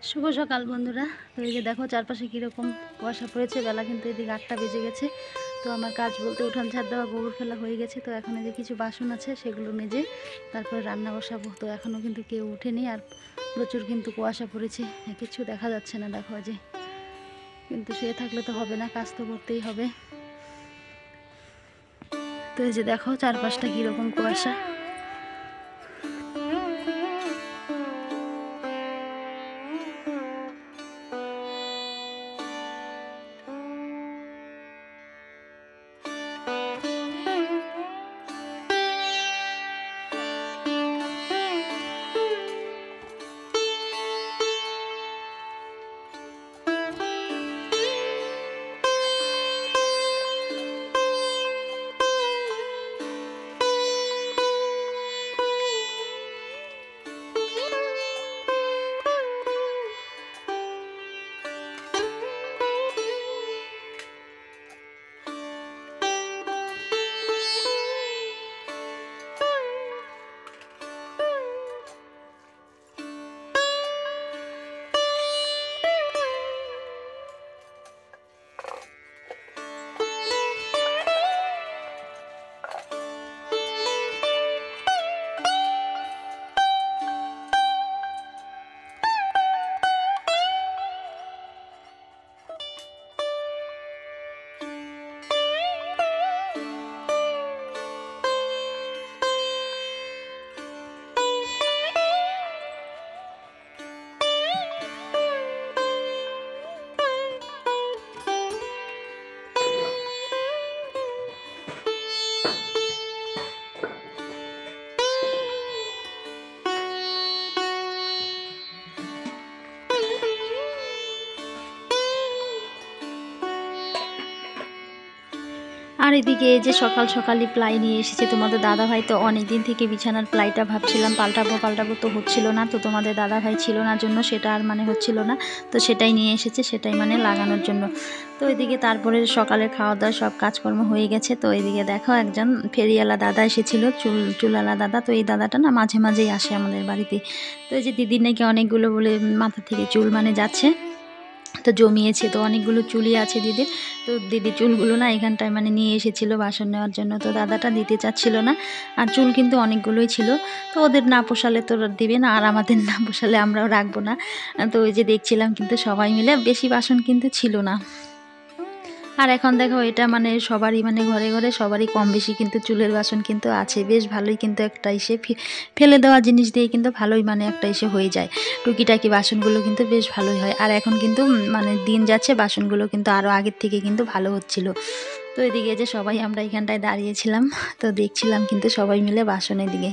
শুভ সকাল বন্ধুরা। তো এই যে দেখো চারপাশে কীরকম কুয়াশা পড়েছে। বেলা কিন্তু এদিকে 8টা বেজে গেছে। তো আমার কাজ বলতে উঠান ঝাড় দেওয়া, গোবর ফেলা হয়ে গেছে। তো এখন এই যে কিছু বাসন আছে সেগুলো মেজে তারপরে রান্না বসাবো। তো এখনও কিন্তু কেউ উঠেনি, আর প্রচুর কিন্তু কুয়াশা পড়েছে, কিছু দেখা যাচ্ছে না। দেখো যে কিন্তু শুয়ে থাকলে তো হবে না, কাজ তো করতেই হবে। তো এই যে দেখো চারপাশটা কীরকম কুয়াশা। আর এদিকে এই যে সকাল সকালই প্লাই নিয়ে এসেছে তোমাদের দাদাভাই। তো অনেক দিন থেকে বিছানার প্লাইটা ভাবছিলাম পাল্টাবো তো হচ্ছিল না। তো তোমাদের দাদাভাই ছিল না জন্য সেটা আর মানে হচ্ছিল না। তো সেটাই নিয়ে এসেছে, সেটাই মানে লাগানোর জন্য। তো এদিকে তারপরে সকালে খাওয়া দাওয়া সব কাজকর্ম হয়ে গেছে। তো এদিকে দেখো একজন ফেরিওয়ালা দাদা এসেছিল, চুলওয়ালা দাদা। তো এই দাদাটা না মাঝে মাঝেই আসে আমাদের বাড়িতে। তো এই যে দিদির নাকি অনেকগুলো বলে মাথা থেকে চুল মানে যাচ্ছে, তো জমিয়েছে। তো অনেকগুলো চুলই আছে দিদির। তো দিদির চুলগুলো না এখানটায় মানে নিয়ে এসেছিলো বাসন নেওয়ার জন্য। তো দাদাটা দিতে চাচ্ছিল না, আর চুল কিন্তু অনেকগুলোই ছিল। তো ওদের না পোষালে তো দিবে না, আর আমাদের না পোষালে আমরাও রাখবো না। তো ওই যে দেখছিলাম কিন্তু সবাই মিলে, বেশি বাসন কিন্তু ছিল না। আর এখন দেখো এটা মানে সবারই মানে ঘরে ঘরে সবারই কম বেশি কিন্তু চুলের বাসন কিন্তু আছে। বেশ ভালোই কিন্তু একটা এসে ফেলে দেওয়া জিনিস দিয়ে কিন্তু ভালোই মানে একটা এসে হয়ে যায়। টুকিটাকি বাসনগুলো কিন্তু বেশ ভালোই হয়। আর এখন কিন্তু মানে দিন যাচ্ছে, বাসনগুলো কিন্তু আরও আগের থেকে কিন্তু ভালো হচ্ছিল। তো এদিকে যে সবাই আমরা এখানটায় দাঁড়িয়েছিলাম, তো দেখছিলাম কিন্তু সবাই মিলে বাসনের দিকে।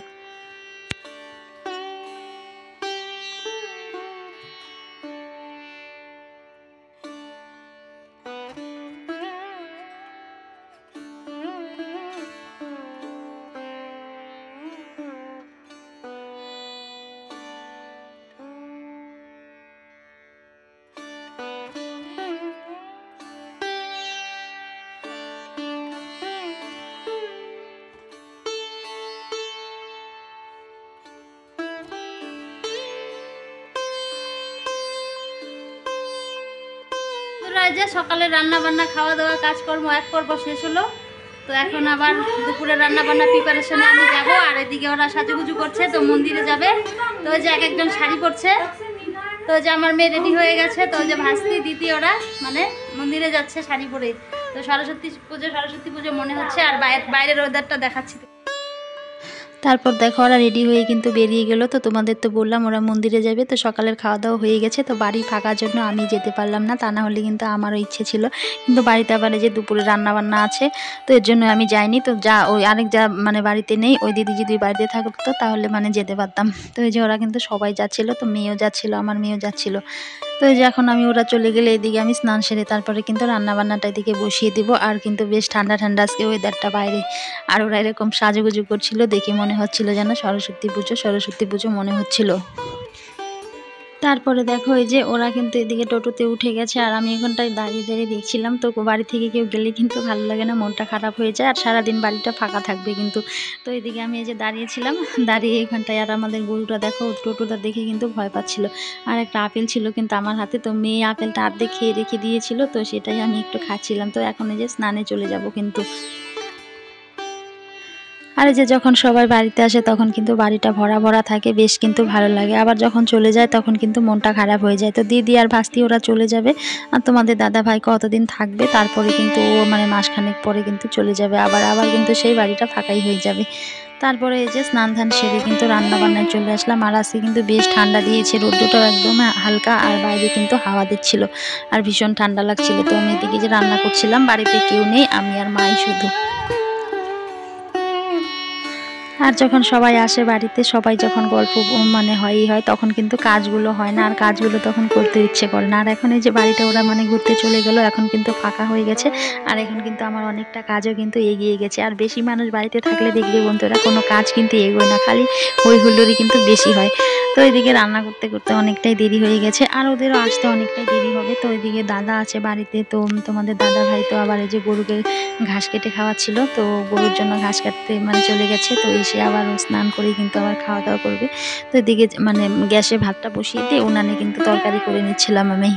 যে সকালে রান্না বান্না খাওয়া দাওয়া কাজকর্ম এক পর্ব শেষ হলো। তো এখন আবার দুপুরে রান্না বান্না প্রিপারেশনে আমি যাব। আর এদিকে ওরা সাজুগুজু করছে, তো মন্দিরে যাবে। তো ওই যে এক একজন শাড়ি পরছে। তো ওই যে আমার মেয়ে রেডি হয়ে গেছে। তো ওই যে ভাস্তি দিদি ওরা মানে মন্দিরে যাচ্ছে শাড়ি পরে। তো সরস্বতী পুজো মনে হচ্ছে। আর বাইরের ওয়েদারটা দেখাচ্ছি। তারপর দেখো ওরা রেডি হয়ে কিন্তু বেরিয়ে গেল। তো তোমাদের তো বললাম ওরা মন্দিরে যাবে। তো সকালের খাওয়া দাওয়া হয়ে গেছে। তো বাড়ি ফাঁকার জন্য আমি যেতে পারলাম না, তা না হলে কিন্তু আমারও ইচ্ছে ছিল। কিন্তু বাড়িতে আবার যে দুপুরে রান্না বান্না আছে, তো এর জন্য আমি যাইনি। তো যা ওই আরেক যা মানে বাড়িতে নেই, ওই দিদি যদি বাড়িতে থাকতো তাহলে মানে যেতে পারতাম। তো এই যে ওরা কিন্তু সবাই যাচ্ছিলো, তো মেয়েও যাচ্ছিলো, আমার মেয়েও যাচ্ছিলো। তো এই যে এখন আমি ওরা চলে গেলে এদিকে আমি স্নান সেরে তারপরে কিন্তু রান্নাবান্নাটা এদিকে বসিয়ে দিব। আর কিন্তু বেশ ঠান্ডা ঠান্ডা আজকে ওয়েদারটা বাইরে। আর ওরা এরকম সাজুগুজু করছিল, দেখে মনে হচ্ছিল যেন সরস্বতী পুজো মনে হচ্ছিল। তারপরে দেখো এই যে ওরা কিন্তু এদিকে টোটোতে উঠে গেছে, আর আমি এখানটায় দাঁড়িয়ে দাঁড়িয়ে দেখছিলাম। তো বাড়ি থেকে কেউ গেলে কিন্তু ভালো লাগে না, মনটা খারাপ হয়ে যায়, আর সারাদিন বাড়িটা ফাঁকা থাকবে কিন্তু। তো এদিকে আমি এই যে দাঁড়িয়েছিলাম, দাঁড়িয়ে এখানটায়, আর আমাদের গরুটা দেখো টোটোটা দেখে কিন্তু ভয় পাচ্ছিল। আর একটা আপেল ছিল কিন্তু আমার হাতে, তো মেয়ে আপেলটা আর্ধেক খেয়ে রেখে দিয়েছিল, তো সেটাই আমি একটু খাচ্ছিলাম। তো এখন এই যে স্নানে চলে যাব কিন্তু। আর এই যে যখন সবাই বাড়িতে আসে তখন কিন্তু বাড়িটা ভরা ভরা থাকে, বেশ কিন্তু ভালো লাগে। আবার যখন চলে যায় তখন কিন্তু মনটা খারাপ হয়ে যায়। তো দিদি আর ভাস্তি ওরা চলে যাবে, আর তোমাদের দাদা ভাই কতদিন থাকবে, তারপরে কিন্তু ও মানে মাসখানেক পরে কিন্তু চলে যাবে, আবার কিন্তু সেই বাড়িটা ফাঁকাই হয়ে যাবে। তারপরে এই যে স্নান ধান সেরে কিন্তু রান্না বান্নায় চলে আসলাম। আর আজকে কিন্তু বেশ ঠান্ডা দিয়েছে, রোদ্দুরটাও একদম হালকা, আর বাইরে কিন্তু হাওয়া দিচ্ছিল, আর ভীষণ ঠান্ডা লাগছিল। তো আমি এদিকে যে রান্না করছিলাম, বাড়িতে কেউ নেই, আমি আর মাই শুধু। আর যখন সবাই আসে বাড়িতে, সবাই যখন গল্প মানে হয় তখন কিন্তু কাজগুলো হয় না, আর কাজগুলো তখন করতে ইচ্ছে করে না। আর এখন এই যে বাড়িটা ওরা মানে ঘুরতে চলে গেল, এখন কিন্তু ফাঁকা হয়ে গেছে, আর এখন কিন্তু আমার অনেকটা কাজও কিন্তু এগিয়ে গেছে। আর বেশি মানুষ বাড়িতে থাকলে দেখবে বন্ধুরা কোনো কাজ কিন্তু এগোয় না, খালি হই হুল্লোড়ই কিন্তু বেশি হয়। তো এদিকে রান্না করতে করতে অনেকটাই দেরি হয়ে গেছে, আর ওদেরও আসতে অনেকটাই দেরি হবে। তো এদিকে দাদা আছে বাড়িতে, তো তোমাদের দাদা ভাই তো আবার এই যে গরুকে ঘাস কেটে খাওয়াচ্ছিল, তো গরুর জন্য ঘাস কাটতে মানে চলে গেছে। তো এসে আবার স্নান করে কিন্তু আবার খাওয়া দাওয়া করবে। তো এদিকে মানে গ্যাসে ভাতটা বসিয়ে দিয়ে উনানে কিন্তু তরকারি করে নিচ্ছিলাম আমি।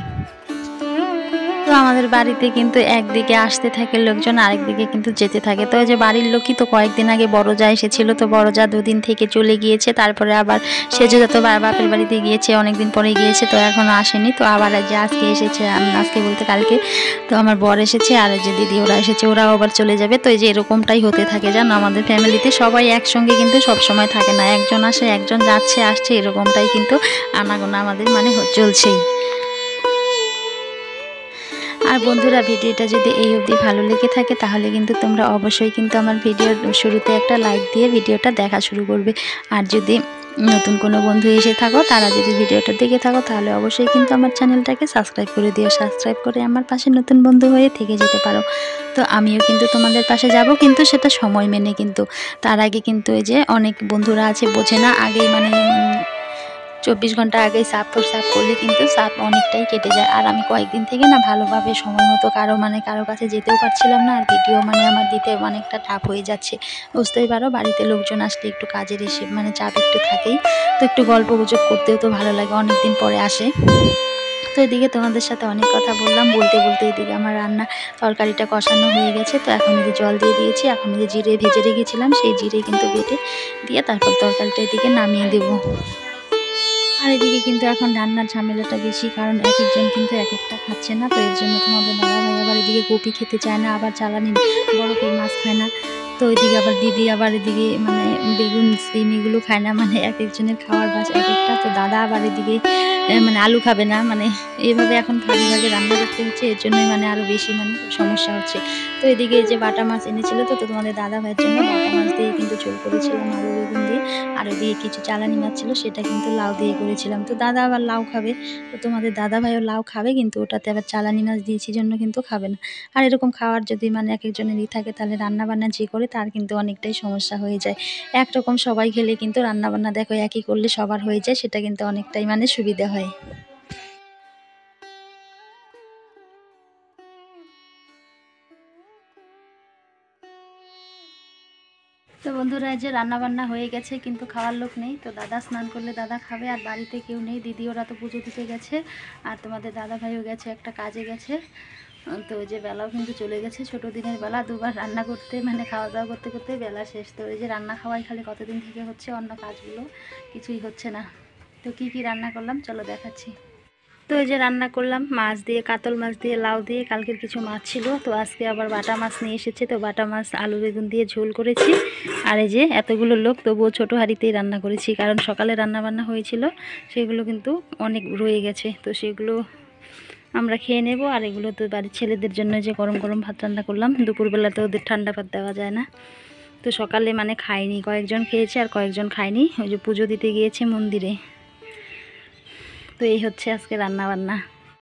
তো আমাদের বাড়িতে কিন্তু একদিকে আসতে থাকে লোকজন, আরেকদিকে কিন্তু যেতে থাকে। তো ওই যে বাড়ির লোকই তো কয়েকদিন আগে বড় যা এসেছিল, তো বড় যা দুদিন থেকে চলে গিয়েছে, তারপরে আবার সেজে যত বাপের বাড়িতে গিয়েছে, অনেকদিন পরে গিয়েছে, তো এখনো আসেনি। তো আবার যে আজকে এসেছে, আজকে বলতে কালকে, তো আমার বর এসেছে, আর যে দিদি ওরা এসেছে, ওরাও আবার চলে যাবে। তো এই যে এরকমটাই হতে থাকে জানো, আমাদের ফ্যামিলিতে সবাই একসঙ্গে কিন্তু সব সময় থাকে না, একজন আসে একজন যাচ্ছে আসছে, এরকমটাই কিন্তু আনাগোনা আমাদের মানে চলছেই। আর বন্ধুরা, ভিডিওটা যদি এই অবধি ভালো লেগে থাকে তাহলে কিন্তু তোমরা অবশ্যই কিন্তু আমার ভিডিওর শুরুতে একটা লাইক দিয়ে ভিডিওটা দেখা শুরু করবে। আর যদি নতুন কোনো বন্ধু এসে থাকো, তারা যদি ভিডিওটা দেখে থাকো, তাহলে অবশ্যই কিন্তু আমার চ্যানেলটাকে সাবস্ক্রাইব করে দিও, সাবস্ক্রাইব করে আমার পাশে নতুন বন্ধু হয়ে থেকে যেতে পারো। তো আমিও কিন্তু তোমাদের পাশে যাব, কিন্তু সেটা সময় মেনে। কিন্তু তার আগে কিন্তু এই যে অনেক বন্ধুরা আছে বোঝে না, আগেই মানে 24 ঘন্টা আগেই সাপ করলে কিন্তু সাপ অনেকটাই কেটে যায়। আর আমি কয়েকদিন থেকে না ভালোভাবে সময় মতো কারো কাছে যেতেও পারছিলাম না, আর ভিডিও মানে আমার দিতে অনেকটা টাফ হয়ে যাচ্ছে। বুঝতেই পারো, বাড়িতে লোকজন আসলে একটু কাজের এসে মানে চাপ একটু থাকেই, তো একটু গল্প গুজব করতেও তো ভালো লাগে, অনেকদিন পরে আসে। তো এদিকে তোমাদের সাথে অনেক কথা বললাম, বলতে বলতে এদিকে আমার রান্না তরকারিটা কষানো হয়ে গেছে। তো এখন এই যে জল দিয়ে দিয়েছি, এখন এই যে জিরে ভেজে রেখেছিলাম, সেই জিরে কিন্তু বেটে দিয়ে তারপর তরকারিটা এদিকে নামিয়ে দেবো। আর এদিকে কিন্তু এখন রান্নার ঝামেলাটা বেশি, কারণ এক একজন কিন্তু এক একটা খাচ্ছে না। তো এর জন্য তোমাদের দাদা ভাই আবার এদিকে কপি খেতে চায় না, আবার চালানি বরফের মাছ খায় না। তো এদিকে আবার দিদি আবার এদিকে মানে বেগুন সিম এগুলো খায় না, মানে এক একজনের খাওয়ার বাস এক একটা। তো দাদা আবার এদিকে মানে আলু খাবে না, মানে এইভাবে এখন ভাগে ভাগে রান্না করতে হচ্ছে, এর জন্যই মানে আরও বেশি মানে সমস্যা হচ্ছে। তো এদিকে যে বাটা মাছ এনেছিল, তো তোমাদের দাদা ভাইয়ের জন্য বাটা মাছ দিয়ে কিন্তু ঝোল করেছিলাম আলু বেগুন দিয়ে। আর ওদিকে কিছু চালানি মাছ ছিল, সেটা কিন্তু লাউ দিয়ে করেছিলাম। তো দাদা আবার লাউ খাবে, তো তোমাদের দাদা ভাইও লাউ খাবে, কিন্তু ওটাতে আবার চালানি মাছ দিয়েছি জন্য কিন্তু খাবে না। আর এরকম খাওয়ার যদি মানে এক একজনেরই থাকে, তাহলে রান্না বান্না যে করে তার কিন্তু অনেকটাই সমস্যা হয়ে যায়। একরকম সবাই খেলে কিন্তু রান্না বান্না দেখো একই করলে সবার হয়ে যায়, সেটা কিন্তু অনেকটাই মানে সুবিধা হয়। তো বন্ধুরা, এই যে রান্না বান্না হয়ে গেছে, কিন্তু খাওয়ার লোক নেই। তো দাদা স্নান করলে দাদা খাবে, আর বাড়িতে কেউ নেই, দিদি ওরা তো পুজো দিতে গেছে, আর তোমাদের দাদা ভাইও গেছে একটা কাজে গেছে। তো ওই যে বেলাও কিন্তু চলে গেছে, ছোটো দিনের বেলা, দুবার রান্না করতে মানে খাওয়া দাওয়া করতে করতে বেলা শেষ। তো এই যে রান্না খাওয়াই খালি কতদিন থেকে হচ্ছে, অন্য কাজগুলো কিছুই হচ্ছে না। তো কি কি রান্না করলাম চলো দেখাচ্ছি। তো এই যে রান্না করলাম মাছ দিয়ে, কাতল মাছ দিয়ে, লাউ দিয়ে, কালকের কিছু মাছ ছিল, তো আজকে আবার বাটা মাছ নিয়ে এসেছে, তো বাটা মাছ আলু বেগুন দিয়ে ঝোল করেছি। আর এই যে এতগুলো লোক তবুও ছোটো হাঁড়িতেই রান্না করেছি, কারণ সকালে রান্না বান্না হয়েছিল, সেগুলো কিন্তু অনেক রয়ে গেছে, তো সেগুলো আমরা খেয়ে নেব। আর এগুলো তো বাড়ির ছেলেদের জন্য যে গরম গরম ভাত রান্না করলাম, দুপুরবেলা তো ওদের ঠান্ডা ভাত দেওয়া যায় না। তো সকালে মানে খাইনি, কয়েকজন খেয়েছে আর কয়েকজন খায়নি, ওই যে পুজো দিতে গিয়েছে মন্দিরে। তো এই হচ্ছে আজকে রান্না বান্না।